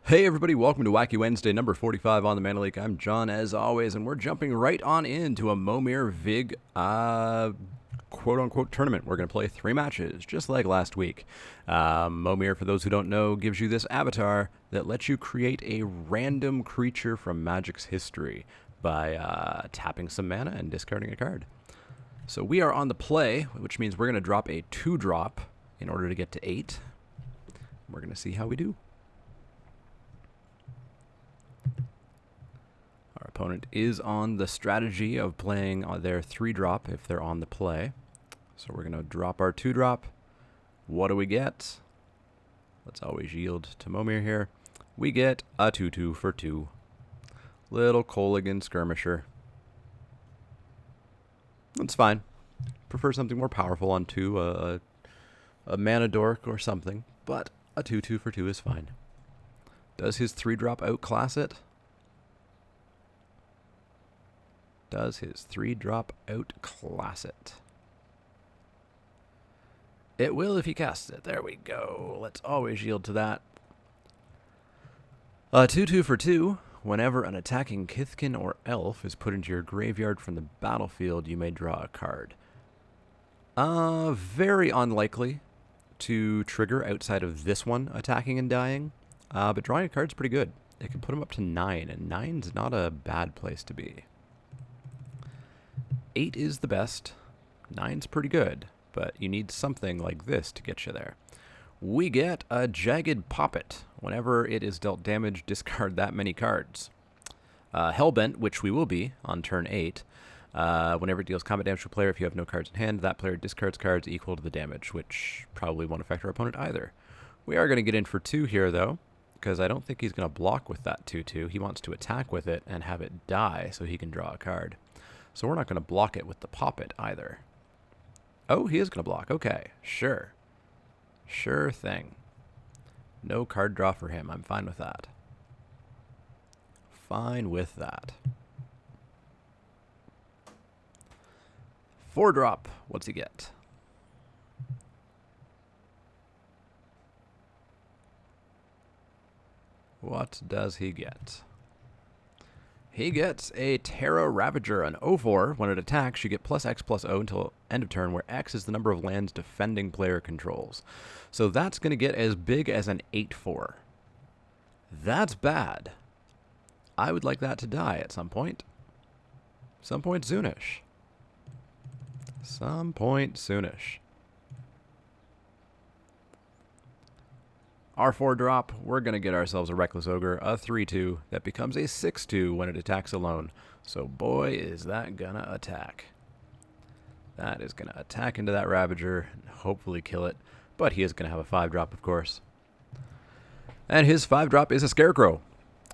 Hey everybody, welcome to Wacky Wednesday number 45 on the Leek. I'm John as always, and we're jumping right on into a Momir Vig quote-unquote tournament. We're going to play 3 matches, just like last week. Momir, for those who don't know, gives you this avatar that lets you create a random creature from Magic's history by tapping some mana and discarding a card. So we are on the play, which means we're going to drop a 2-drop in order to get to 8. We're going to see how we do. Our opponent is on the strategy of playing their 3-drop if they're on the play. So we're going to drop our 2-drop. What do we get? Let's always yield to Momir here. We get a 2/2 for 2. Little Colligan Skirmisher. That's fine. Prefer something more powerful on 2, a Mana Dork or something. But a 2/2 for 2 is fine. Does his 3-drop outclass it? Does his 3-drop outclass it? It will if he casts it. There we go. Let's always yield to that. 2/2 for 2. Whenever an attacking Kithkin or Elf is put into your graveyard from the battlefield, you may draw a card. Very unlikely to trigger outside of this one, attacking and dying. But drawing a card's pretty good. It can put him up to 9, and 9's not a bad place to be. 8 is the best. 9's pretty good, but you need something like this to get you there. We get a Jagged Poppet. Whenever it is dealt damage, discard that many cards. Hellbent, which we will be on turn 8. Whenever it deals combat damage to a player, if you have no cards in hand, that player discards cards equal to the damage, which probably won't affect our opponent either. We are going to get in for 2 here, though, because I don't think he's going to block with that 2/2. He wants to attack with it and have it die so he can draw a card. So we're not going to block it with the Poppet either. Oh, he is going to block. Okay, sure. Sure thing. No card draw for him. I'm fine with that. Fine with that. 4-drop. What's he get? What does he get? He gets a Terra Ravager, an 0/4. When it attacks, you get +X/+0 until end of turn, where X is the number of lands defending player controls. So that's going to get as big as an 8/4. That's bad. I would like that to die at some point. Some point soonish. Some point soonish. Our 4-drop, we're going to get ourselves a Reckless Ogre, a 3/2, that becomes a 6/2 when it attacks alone. So boy, is that going to attack. That is going to attack into that Ravager and hopefully kill it. But he is going to have a 5-drop, of course. And his 5-drop is a Scarecrow.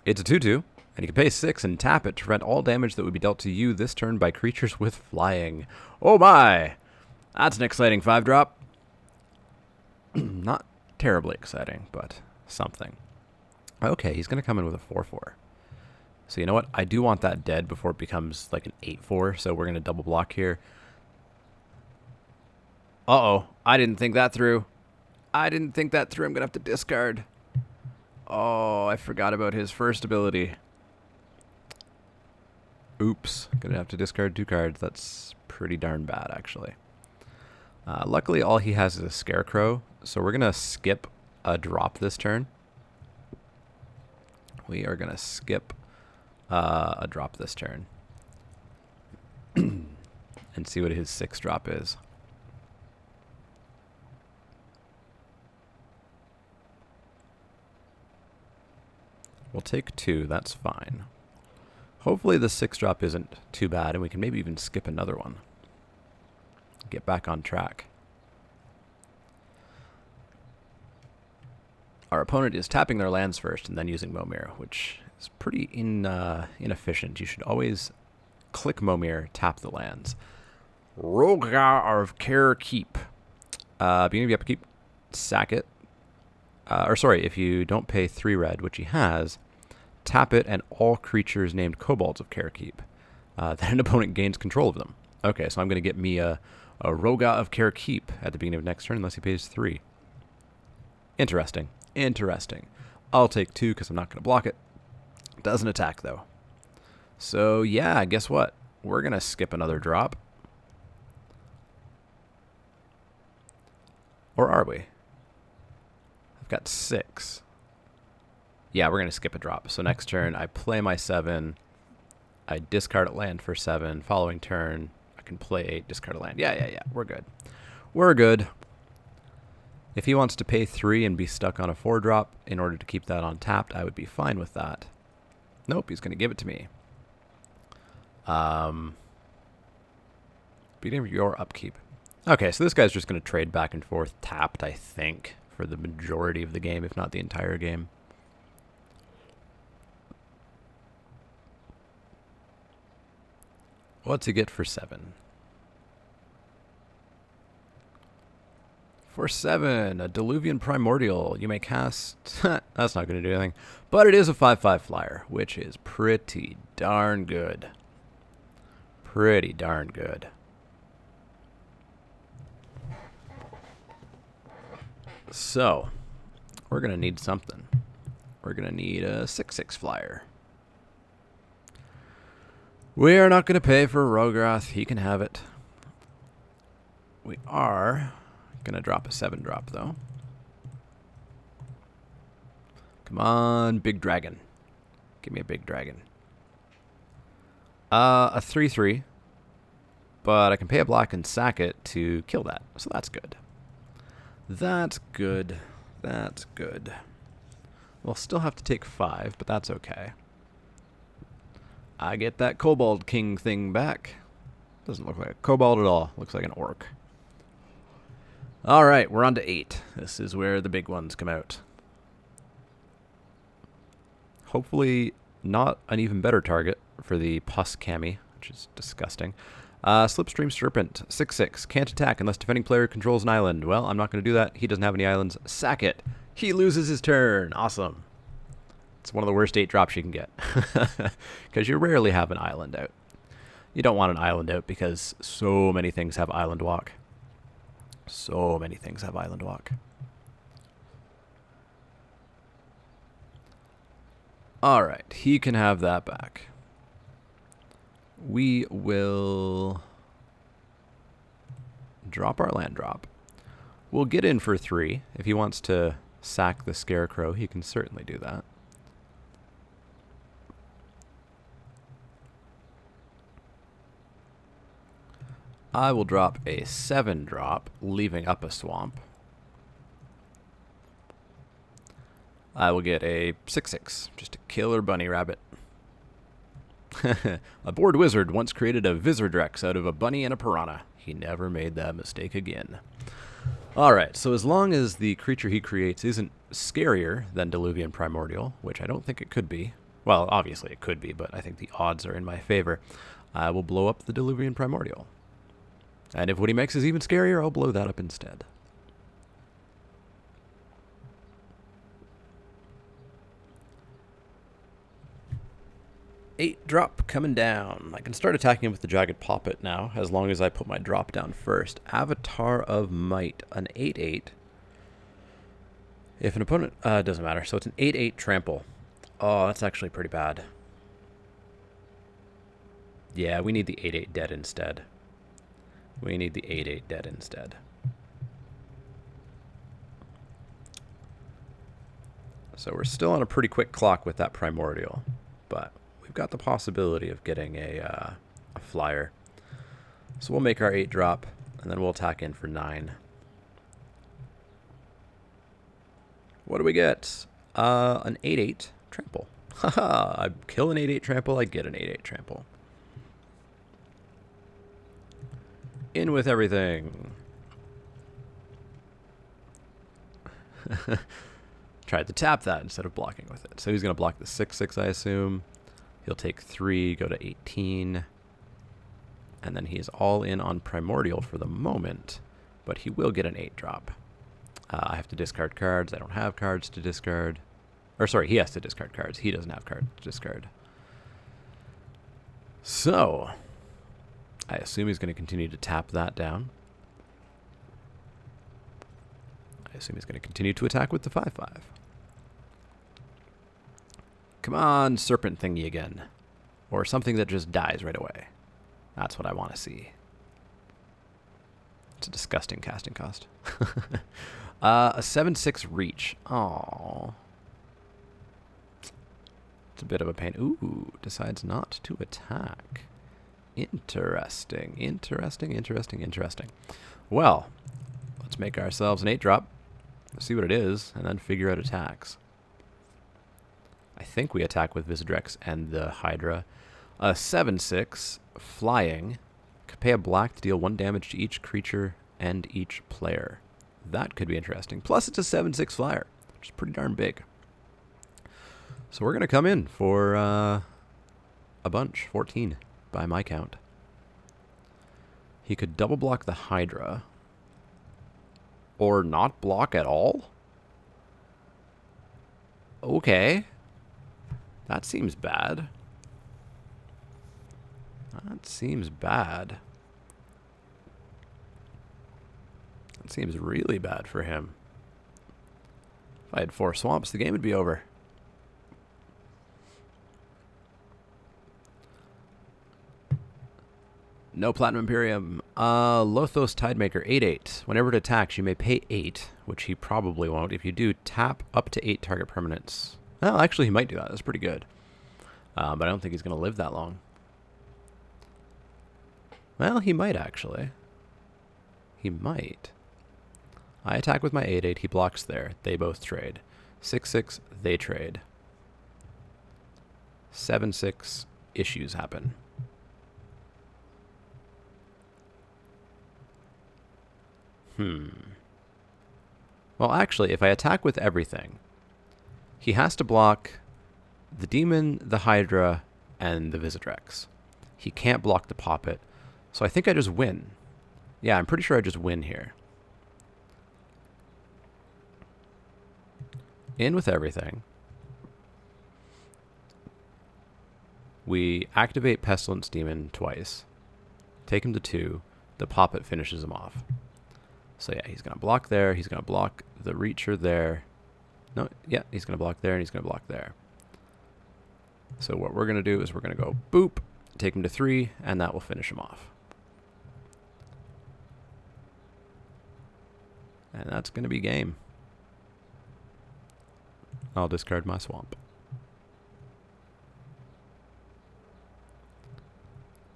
It's a 2/2, and you can pay 6 and tap it to prevent all damage that would be dealt to you this turn by creatures with flying. Oh my! That's an exciting 5-drop. Not terribly exciting, but something. Okay, he's going to come in with a 4/4. So you know what? I do want that dead before it becomes like an 8/4, so we're going to double block here. Uh-oh. I didn't think that through. I didn't think that through. I'm going to have to discard. Oh, I forgot about his first ability. Oops. Going to have to discard 2 cards. That's pretty darn bad, actually. Luckily, all he has is a Scarecrow, so we're going to skip a drop this turn. We are going to skip a drop this turn. And see what his 6-drop is. We'll take 2, that's fine. Hopefully the 6-drop isn't too bad, and we can maybe even skip another one. Get back on track. Our opponent is tapping their lands first and then using Momir, which is pretty inefficient. You should always click Momir, tap the lands. Rogar of Care Keep. Beginning of the upkeep, sack it. Or sorry, if you don't pay 3 red, which he has, tap it and all creatures named Kobolds of Care Keep. Then an opponent gains control of them. Okay, so I'm going to get me a Roga of Care Keep at the beginning of next turn unless he pays 3. Interesting. Interesting. I'll take 2 because I'm not going to block it. Doesn't attack, though. So, yeah, guess what? We're going to skip another drop. Or are we? I've got 6. Yeah, we're going to skip a drop. So next turn, I play my 7. I discard a land for 7. Following turn, I can play 8, discard a land. Yeah. We're good. We're good. If he wants to pay 3 and be stuck on a 4-drop in order to keep that untapped, I would be fine with that. Nope, he's going to give it to me. Beginning of your upkeep. Okay, so this guy's just going to trade back and forth tapped, I think, for the majority of the game, if not the entire game. What's he get for 7? For 7, a Diluvian Primordial. You may cast... That's not going to do anything. But it is a 5/5 flyer, which is pretty darn good. Pretty darn good. So, we're going to need something. We're going to need a 6/6 flyer. We are not going to pay for Rograth. He can have it. We are going to drop a 7-drop, though. Come on, big dragon. Give me a big dragon. A 3/3. But I can pay a black and sack it to kill that. So that's good. That's good. That's good. We'll still have to take 5, but that's okay. I get that Kobold King thing back. Doesn't look like a kobold at all. Looks like an orc. Alright, we're on to 8. This is where the big ones come out. Hopefully not an even better target for the Pus Cami, which is disgusting. Slipstream Serpent, 6/6. Can't attack unless defending player controls an island. Well, I'm not going to do that. He doesn't have any islands. Sack it. He loses his turn. Awesome. It's one of the worst 8 drops you can get. Because you rarely have an island out. You don't want an island out because so many things have island walk. So many things have island walk. Alright, he can have that back. We will drop our land drop. We'll get in for 3. If he wants to sack the Scarecrow, he can certainly do that. I will drop a 7-drop, leaving up a swamp. I will get a 6/6, just a killer bunny rabbit. A bored wizard once created a Vizardrex out of a bunny and a piranha. He never made that mistake again. Alright, so as long as the creature he creates isn't scarier than Diluvian Primordial, which I don't think it could be. Well, obviously it could be, but I think the odds are in my favor. I will blow up the Diluvian Primordial. And if what he makes is even scarier, I'll blow that up instead. Eight drop coming down. I can start attacking him with the Jagged Poppet now, as long as I put my drop down first. Avatar of Might, an 8/8. If an opponent... it doesn't matter. So it's an 8/8 trample. Oh, that's actually pretty bad. Yeah, we need the 8/8 dead instead. We need the 8/8 dead instead. So we're still on a pretty quick clock with that Primordial, but we've got the possibility of getting a flyer. So we'll make our 8-drop, and then we'll attack in for 9. What do we get? An 8/8 trample. Haha, I kill an 8/8 trample, I get an 8/8 trample. In with everything. Tried to tap that instead of blocking with it. So he's going to block the 6/6, I assume. He'll take 3, go to 18. And then he is all in on Primordial for the moment. But he will get an 8-drop. I have to discard cards. I don't have cards to discard. Or sorry, he has to discard cards. He doesn't have cards to discard. So... I assume he's going to continue to tap that down. I assume he's going to continue to attack with the 5/5. Come on, serpent thingy again. Or something that just dies right away. That's what I want to see. It's a disgusting casting cost. A 7/6 reach. Aww. It's a bit of a pain. Ooh, decides not to attack. Interesting, interesting, interesting, interesting. Well, let's make ourselves an 8-drop, see what it is, and then figure out attacks. I think we attack with Visidrex and the Hydra. A 7/6, flying. Could pay a black to deal 1 damage to each creature and each player. That could be interesting. Plus, it's a 7/6 flyer, which is pretty darn big. So we're going to come in for a bunch, 14 by my count. He could double block the Hydra. Or not block at all? Okay. That seems bad. That seems bad. That seems really bad for him. If I had 4 swamps, the game would be over. No Platinum Imperium. Lothos Tidemaker, 8/8. Whenever it attacks, you may pay 8, which he probably won't. If you do, tap up to 8 target permanents. Well, actually, he might do that. That's pretty good. But I don't think he's going to live that long. Well, he might, actually. He might. I attack with my 8/8. He blocks there. They both trade. 6/6, they trade. 7/6, issues happen. Well, actually, if I attack with everything, he has to block the Demon, the Hydra, and the Visidrex. He can't block the Poppet, so I think I just win. Yeah, I'm pretty sure I just win here. In with everything. We activate Pestilence Demon twice. Take him to 2. The Poppet finishes him off. So yeah, he's going to block there. He's going to block the Reacher there. No, yeah, he's going to block there, and he's going to block there. So what we're going to do is we're going to go boop, take him to 3, and that will finish him off. And that's going to be game. I'll discard my swamp.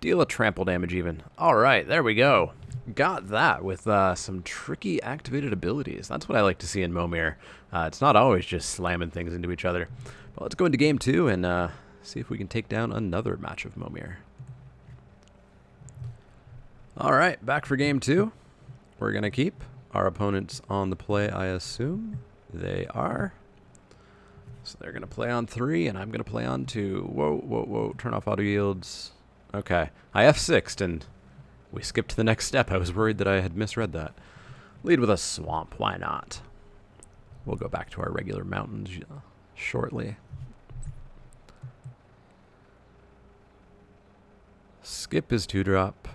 Deal a trample damage even. Alright, there we go. Got that with some tricky activated abilities. That's what I like to see in Momir. It's not always just slamming things into each other. But let's go into game 2 and see if we can take down another match of Momir. Alright, back for game 2. We're going to keep our opponents on the play, I assume. They are. So they're going to play on 3, and I'm going to play on 2. Whoa, whoa, whoa. Turn off auto yields. Okay. I F6'd, and we skipped to the next step. I was worried that I had misread that. Lead with a swamp. Why not? We'll go back to our regular mountains shortly. Skip is 2-drop.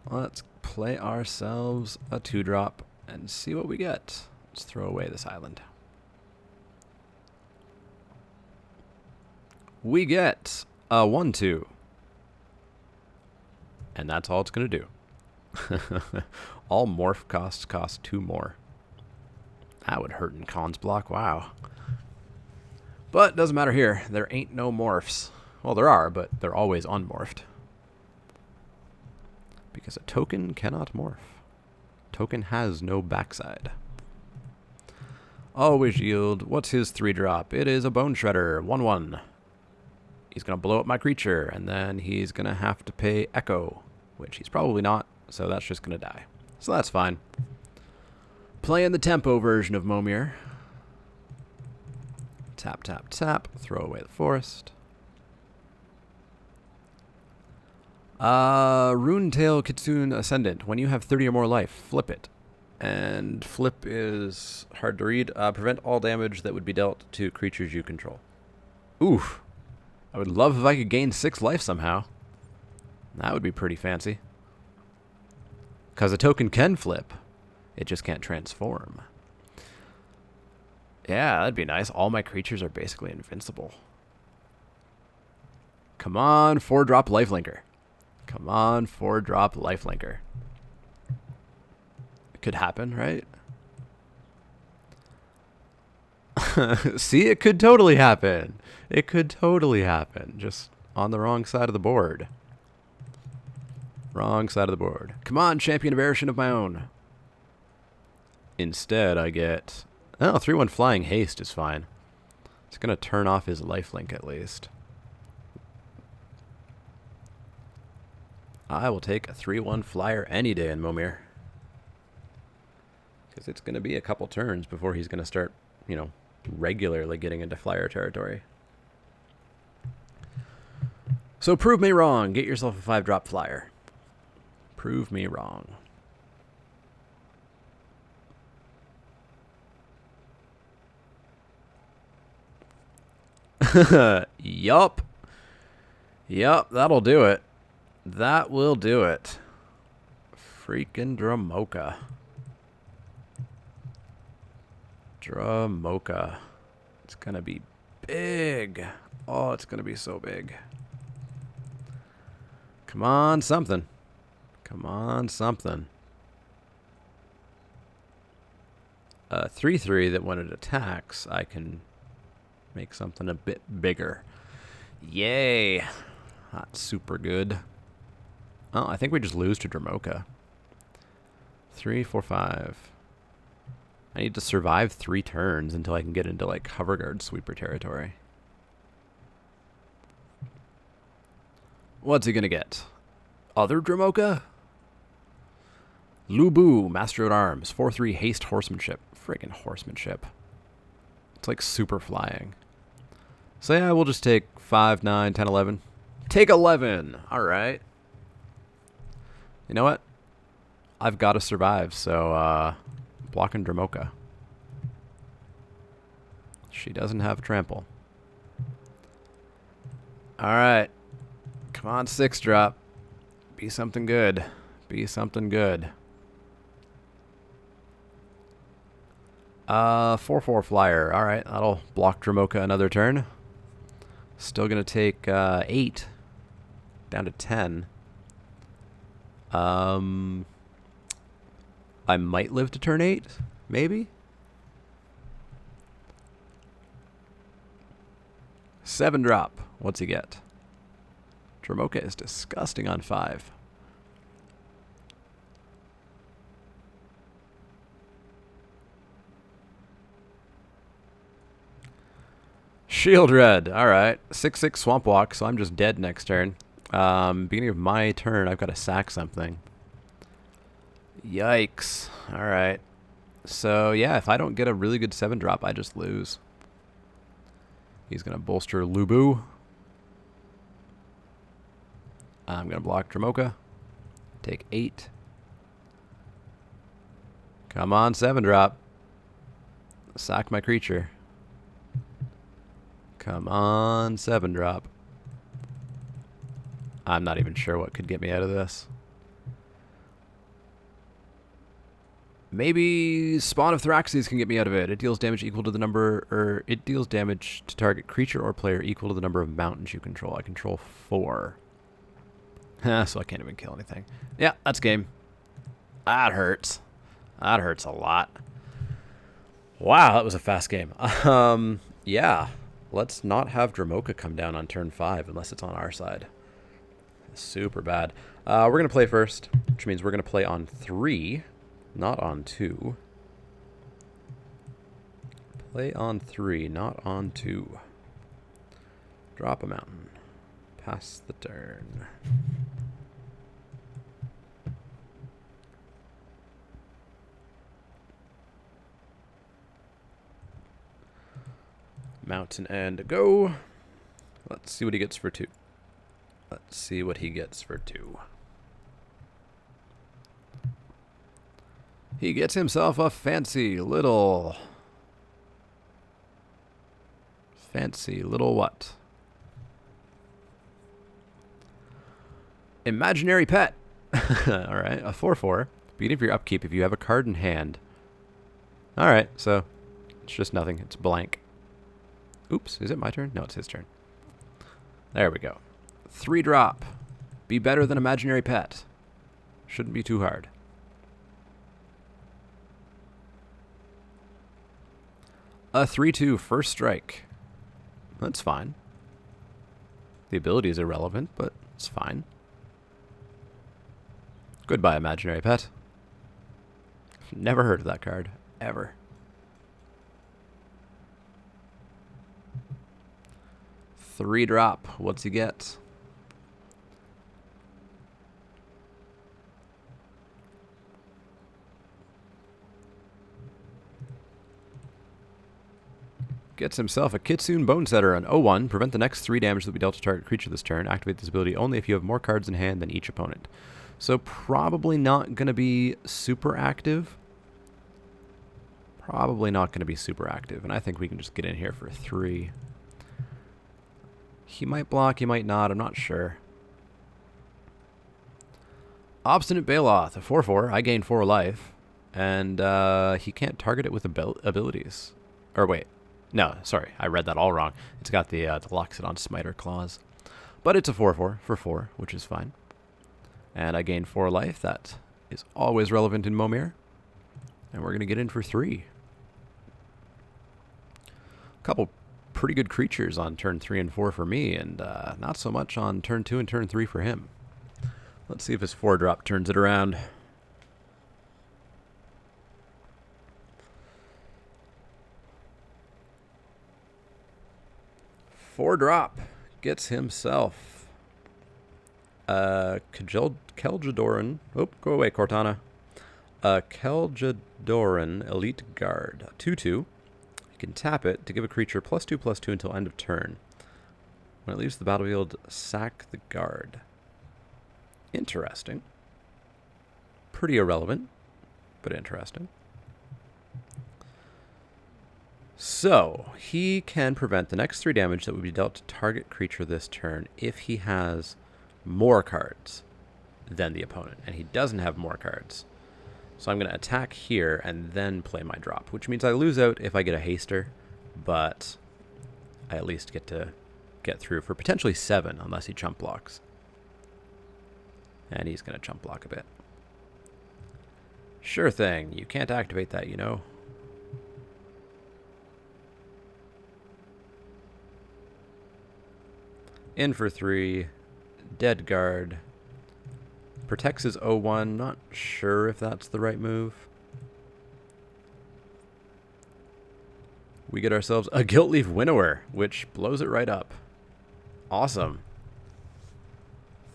Let's play ourselves a 2-drop and see what we get. Let's throw away this island. We get a 1/2. And that's all it's going to do. All morph costs cost 2 more. That would hurt in Khan's block. Wow. But doesn't matter here. There ain't no morphs. Well, there are, but they're always unmorphed. Because a token cannot morph. Token has no backside. Always yield. What's his 3-drop? It is a Bone Shredder. 1/1. He's going to blow up my creature, and then he's going to have to pay Echo, which he's probably not, so that's just going to die. So that's fine. Playing the tempo version of Momir. Tap, tap, tap. Throw away the forest. Runetail Kitsune Ascendant. When you have 30 or more life, flip it. And flip is hard to read. Prevent all damage that would be dealt to creatures you control. Oof. I would love if I could gain 6 life somehow. That would be pretty fancy. Because a token can flip. It just can't transform. Yeah, that'd be nice. All my creatures are basically invincible. Come on, 4-drop lifelinker. Come on, 4-drop lifelinker. It could happen, right? See, it could totally happen. It could totally happen. Just on the wrong side of the board. Wrong side of the board. Come on, champion variation of my own. Instead, I get... Oh, 3-1 flying haste is fine. It's going to turn off his lifelink at least. I will take a 3-1 flyer any day in Momir. Because it's going to be a couple turns before he's going to start, you know, regularly getting into flyer territory. So prove me wrong. Get yourself a 5-drop flyer. Prove me wrong. Yup. Yup, that'll do it. That will do it. Freaking Dramoka. Dramoka. It's gonna be big. Oh, it's gonna be so big. Come on, something. Come on, something. 3-3 that when it attacks, I can make something a bit bigger. Yay. That's super good. Oh, I think we just lose to Dramoka. 3, 4, 5. I need to survive 3 turns until I can get into, like, Hover Guard sweeper territory. What's he gonna get? Other Dramoka? Lubu, Master at Arms. 4-3 haste horsemanship. Friggin' horsemanship. It's like super flying. So yeah, we'll just take 5, 9, 10, 11. Take 11! Alright. You know what? I've got to survive, so blocking Dramoka. She doesn't have trample. Alright. Come on, 6-drop. Be something good. Be something good. 4-4 flyer. Alright, that'll block Dramoka another turn. Still gonna take 8. Down to 10. I might live to turn 8, maybe? 7-drop. What's he get? Dramoka is disgusting on 5. Shield Red. Alright. 6-6 Swamp Walk, so I'm just dead next turn. Beginning of my turn, I've got to sack something. Yikes. Alright. So, yeah, if I don't get a really good 7-drop, I just lose. He's going to bolster Lubu. I'm going to block Dramoka. Take 8. Come on, 7-drop. Sack my creature. Come on, 7-drop. I'm not even sure what could get me out of this. Maybe Spawn of Thraxes can get me out of it. It deals damage equal to the number, or it deals damage to target creature or player equal to the number of mountains you control. I control 4. So I can't even kill anything. Yeah, that's game. That hurts. That hurts a lot. Wow, that was a fast game. Yeah. Let's not have Dramoka come down on turn 5 unless it's on our side. Super bad. We're going to play first, which means we're going to play on 3, not on 2. Play on 3, not on 2. Drop a mountain. Pass the turn. Mountain and go. Let's see what he gets for 2. Let's see what he gets for 2. He gets himself a fancy little what? Imaginary pet. Alright, a 4-4. Beginning of your upkeep if you have a card in hand. Alright, so it's just nothing. It's blank. Oops, is it my turn? No, it's his turn. There we go. 3-drop. Be better than imaginary pet. Shouldn't be too hard. A 3/2 first strike. That's fine. The ability is irrelevant, but it's fine. Goodbye, imaginary pet. Never heard of that card. Ever. Three-drop. What's he get? Gets himself a Kitsune Bonesetter, an 0/1. Prevent the next 3 damage that will be dealt to target creature this turn. Activate this ability only if you have more cards in hand than each opponent. So probably not going to be super active. Probably not going to be super active. And I think we can just get in here for 3. He might block, he might not. I'm not sure. Obstinate Baloth, a 4/4. I gain 4 life. And he can't target it with abilities. Or wait. No, sorry, I read that all wrong. It's got the Loxodon Smiter clause. But it's a 4/4 for 4, which is fine. And I gain 4 life. That is always relevant in Momir. And we're going to get in for 3. A couple pretty good creatures on turn 3 and 4 for me, and not so much on turn 2 and turn 3 for him. Let's see if his 4-drop turns it around. 4-drop gets himself Keljadoran. Oh, go away, Cortana. Keljadoran Elite Guard. 2/2. You can tap it to give a creature +2/+2 until end of turn. When it leaves the battlefield, sack the guard. Interesting. Pretty irrelevant, but interesting. So, he can prevent the next 3 damage that would be dealt to target creature this turn if he has more cards than the opponent. And he doesn't have more cards. So I'm going to attack here and then play my drop, which means I lose out if I get a haster, but I at least get to get through for potentially 7 unless he chump blocks. And he's going to chump block a bit. Sure thing, you can't activate that, you know. In for 3, dead guard. Protects his 0/1, not sure if that's the right move. We get ourselves a Guiltleaf Winnower, which blows it right up. Awesome.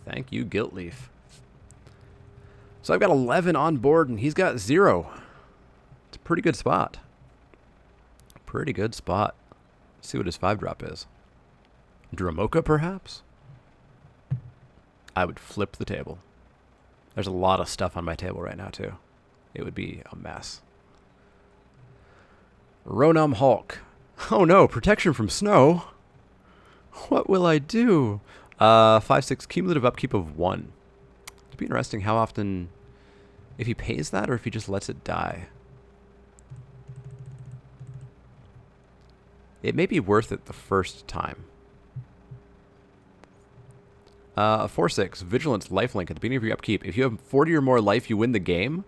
Thank you, Guiltleaf. So I've got 11 on board and he's got 0. It's a pretty good spot. Pretty good spot. Let's see what his 5-drop is. Dramoka, perhaps? I would flip the table. There's a lot of stuff on my table right now, too. It would be a mess. Ronum Hulk. Oh no, protection from snow. What will I do? 5/6 cumulative upkeep of 1. It'd be interesting how often, if he pays that or if he just lets it die. It may be worth it the first time. A 4/6 Vigilance Lifelink at the beginning of your upkeep. If you have 40 or more life, you win the game.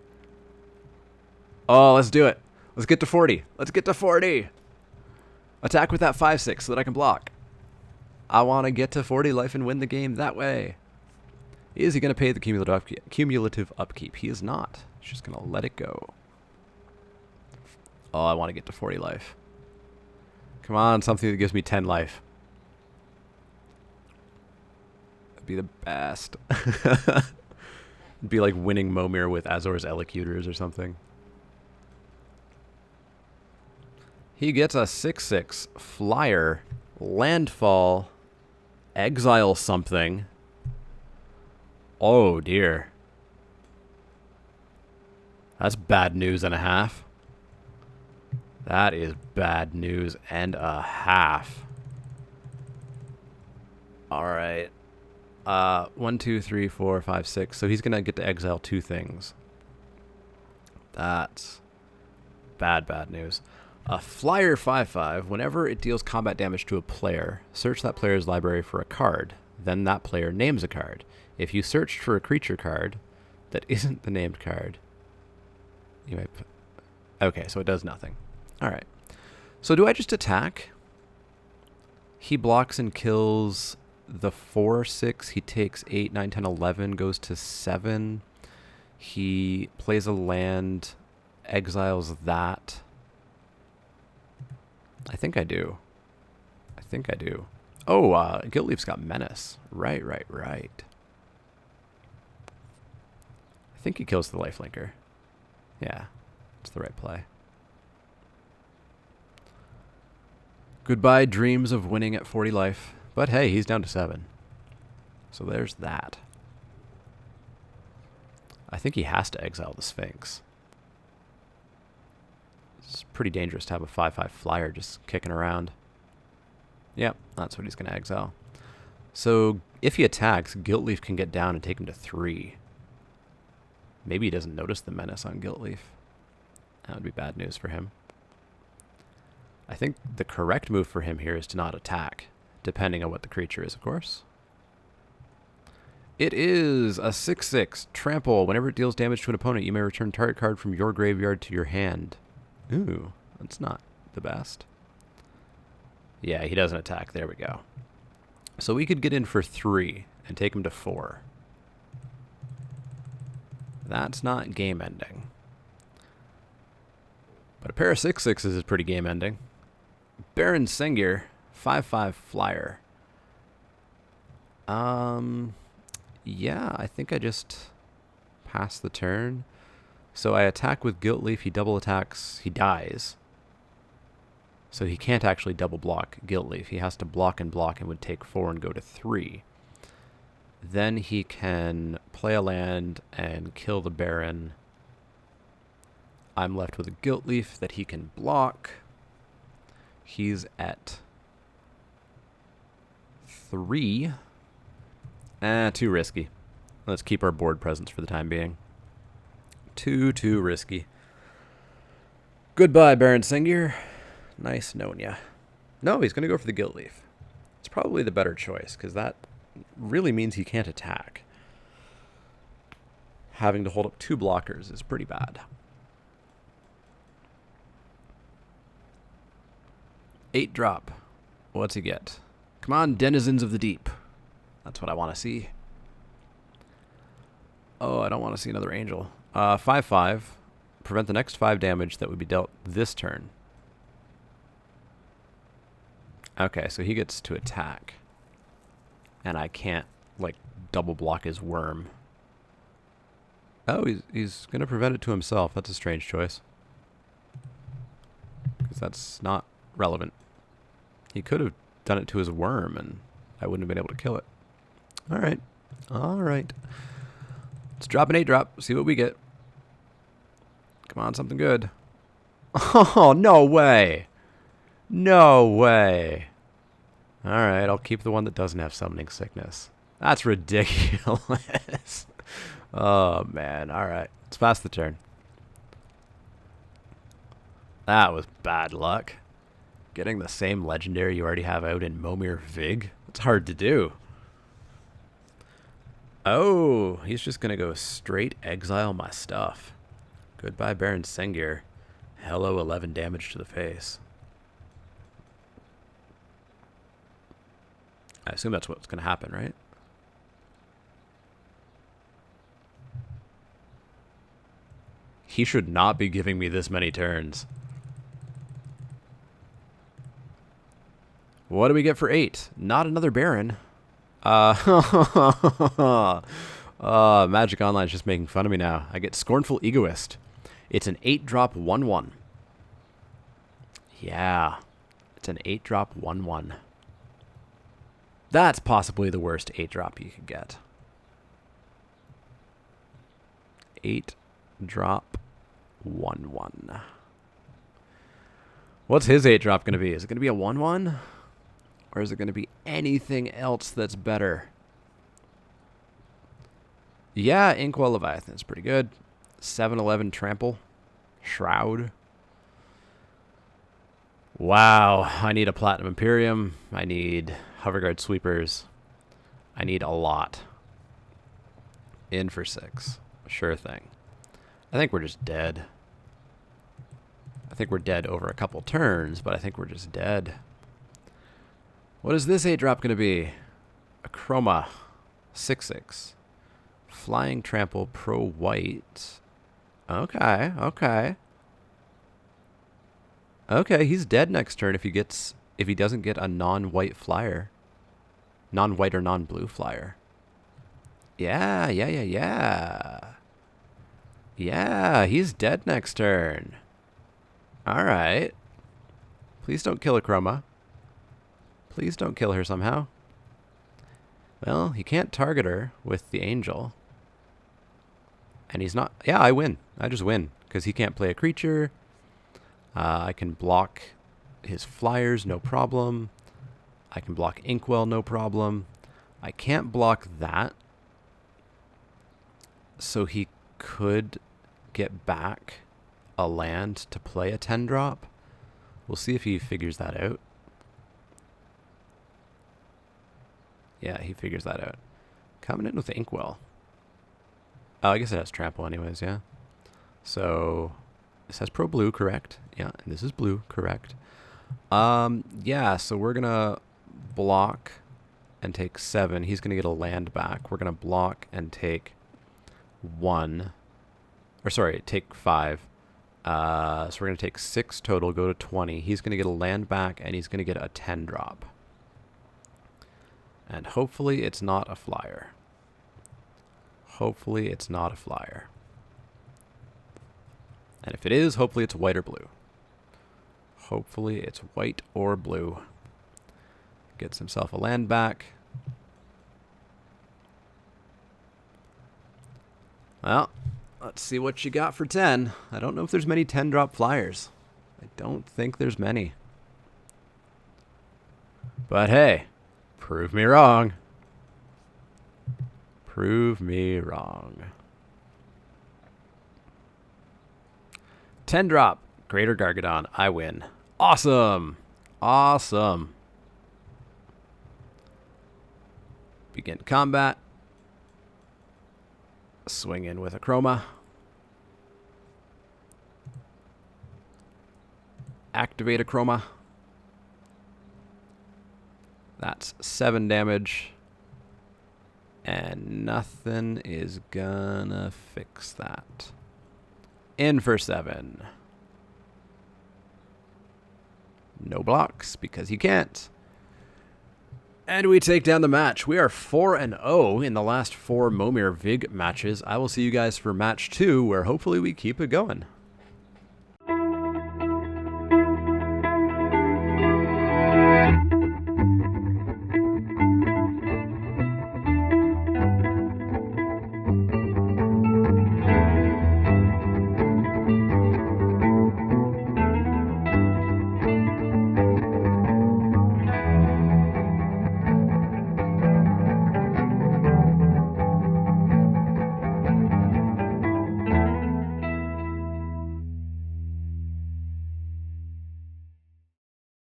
Oh, let's do it. Let's get to 40. Let's get to 40. Attack with that 5/6 so that I can block. I want to get to 40 life and win the game that way. Is he going to pay the cumulative upkeep? He is not. He's just going to let it go. Oh, I want to get to 40 life. Come on, something that gives me 10 life. That'd be the best. It'd be like winning Momir with Azor's Elocutors or something. He gets a 6/6 flyer, landfall, exile something. Oh dear. That's bad news and a half. That is bad news and a half. Alright. 1, 2, 3, 4, 5, 6. So he's going to get to exile 2 things. That's bad news. A flyer 5/5. Whenever it deals combat damage to a player, search that player's library for a card. then that player names a card. If you searched for a creature card that isn't the named card, you might put... Okay, so it does nothing. All right. So do I just attack? He blocks and kills the 4/6. He takes 8, 9, 10, 11, goes to 7. He plays a land, exiles that. I think I do. Oh, Guiltleaf's got Menace. Right. I think he kills the lifelinker. Yeah, it's the right play. Goodbye, dreams of winning at 40 life. But hey, he's down to 7. So there's that. I think he has to exile the Sphinx. It's pretty dangerous to have a 5/5 flyer just kicking around. Yep, that's what he's going to exile. So if he attacks, Guiltleaf can get down and take him to 3. Maybe he doesn't notice the Menace on Guiltleaf. That would be bad news for him. I think the correct move for him here is to not attack, depending on what the creature is, of course. It is a 6/6 trample. Whenever it deals damage to an opponent, you may return target card from your graveyard to your hand. Ooh, that's not the best. Yeah, he doesn't attack. There we go. So we could get in for 3 and take him to 4. That's not game ending. But a pair of 6/6s is pretty game ending. Baron Sengir, 5/5 flyer. Yeah, I think I just pass the turn. So I attack with Guiltleaf, he double attacks, he dies. So he can't actually double block Guiltleaf. He has to block and would take 4 and go to 3. Then he can play a land and kill the Baron. I'm left with a Guiltleaf that he can block. He's at 3. Too risky. Let's keep our board presence for the time being. Too risky. Goodbye, Baron Sengir. Nice knowing ya. No, he's going to go for the Guiltleaf. It's probably the better choice, because that really means he can't attack. Having to hold up 2 blockers is pretty bad. 8-drop. What's he get? Come on, denizens of the deep. That's what I want to see. Oh, I don't want to see another angel. 5/5. Prevent the next 5 damage that would be dealt this turn. Okay, so he gets to attack. And I can't, like, double block his worm. Oh, he's going to prevent it to himself. That's a strange choice. Because that's not relevant. He could have done it to his worm, and I wouldn't have been able to kill it. All right. Let's drop an 8-drop. See what we get. Come on, something good. Oh, no way. No way. All right, I'll keep the one that doesn't have summoning sickness. That's ridiculous. Oh, man. All right. Let's pass the turn. That was bad luck. Getting the same legendary you already have out in Momir Vig? It's hard to do. Oh, he's just going to go straight exile my stuff. Goodbye, Baron Sengir. Hello, 11 damage to the face. I assume that's what's going to happen, right? He should not be giving me this many turns. What do we get for 8? Not another Baron. Magic Online's just making fun of me now. I get Scornful Egoist. It's an 8-drop 1/1. Yeah. It's an 8-drop 1/1. That's possibly the worst 8-drop you could get. 8-drop 1/1. What's his 8-drop going to be? Is it going to be a 1/1? Or is it going to be anything else that's better? Yeah, Inkwell Leviathan is pretty good. 7/11 Trample. Shroud. Wow, I need a Platinum Imperium. I need Hoverguard Sweepers. I need a lot. In for 6. Sure thing. I think we're just dead. I think we're dead over a couple turns, but I think we're just dead. What is this 8-drop going to be? A Chroma. 6/6. Flying Trample Pro White. Okay, okay. Okay, he's dead next turn if he doesn't get a non-white flyer. Non-white or non-blue flyer. Yeah. Yeah, he's dead next turn. Alright. Please don't kill a Chroma. Please don't kill her somehow. Well, he can't target her with the Angel. And he's not... Yeah, I win. I just win. Because he can't play a creature. I can block his flyers, no problem. I can block Inkwell, no problem. I can't block that. So he could get back a land to play a 10-drop. We'll see if he figures that out. Yeah, he figures that out. Coming in with Inkwell. Oh, I guess it has Trample anyways, yeah. So, this has Pro Blue, correct? Yeah, and this is blue, correct. Yeah, so we're going to block and take 7. He's going to get a land back. We're going to block and take 1. Or sorry, take 5. So we're going to take 6 total, go to 20. He's going to get a land back, and he's going to get a 10-drop. And hopefully it's not a flyer. Hopefully it's not a flyer. And if it is, hopefully it's white or blue. Hopefully it's white or blue. Gets himself a land back. Well, let's see what you got for 10. I don't know if there's many 10-drop flyers. I don't think there's many. But hey, prove me wrong. Prove me wrong. 10-drop, Greater Gargadon. I win. Awesome. Awesome. Begin combat. Swing in with a Chroma. Activate a Chroma. That's 7 damage. And nothing is gonna fix that. In for 7. No blocks, because he can't. And we take down the match. We are 4-0 in the last 4 Momir Vig matches. I will see you guys for match 2, where hopefully we keep it going.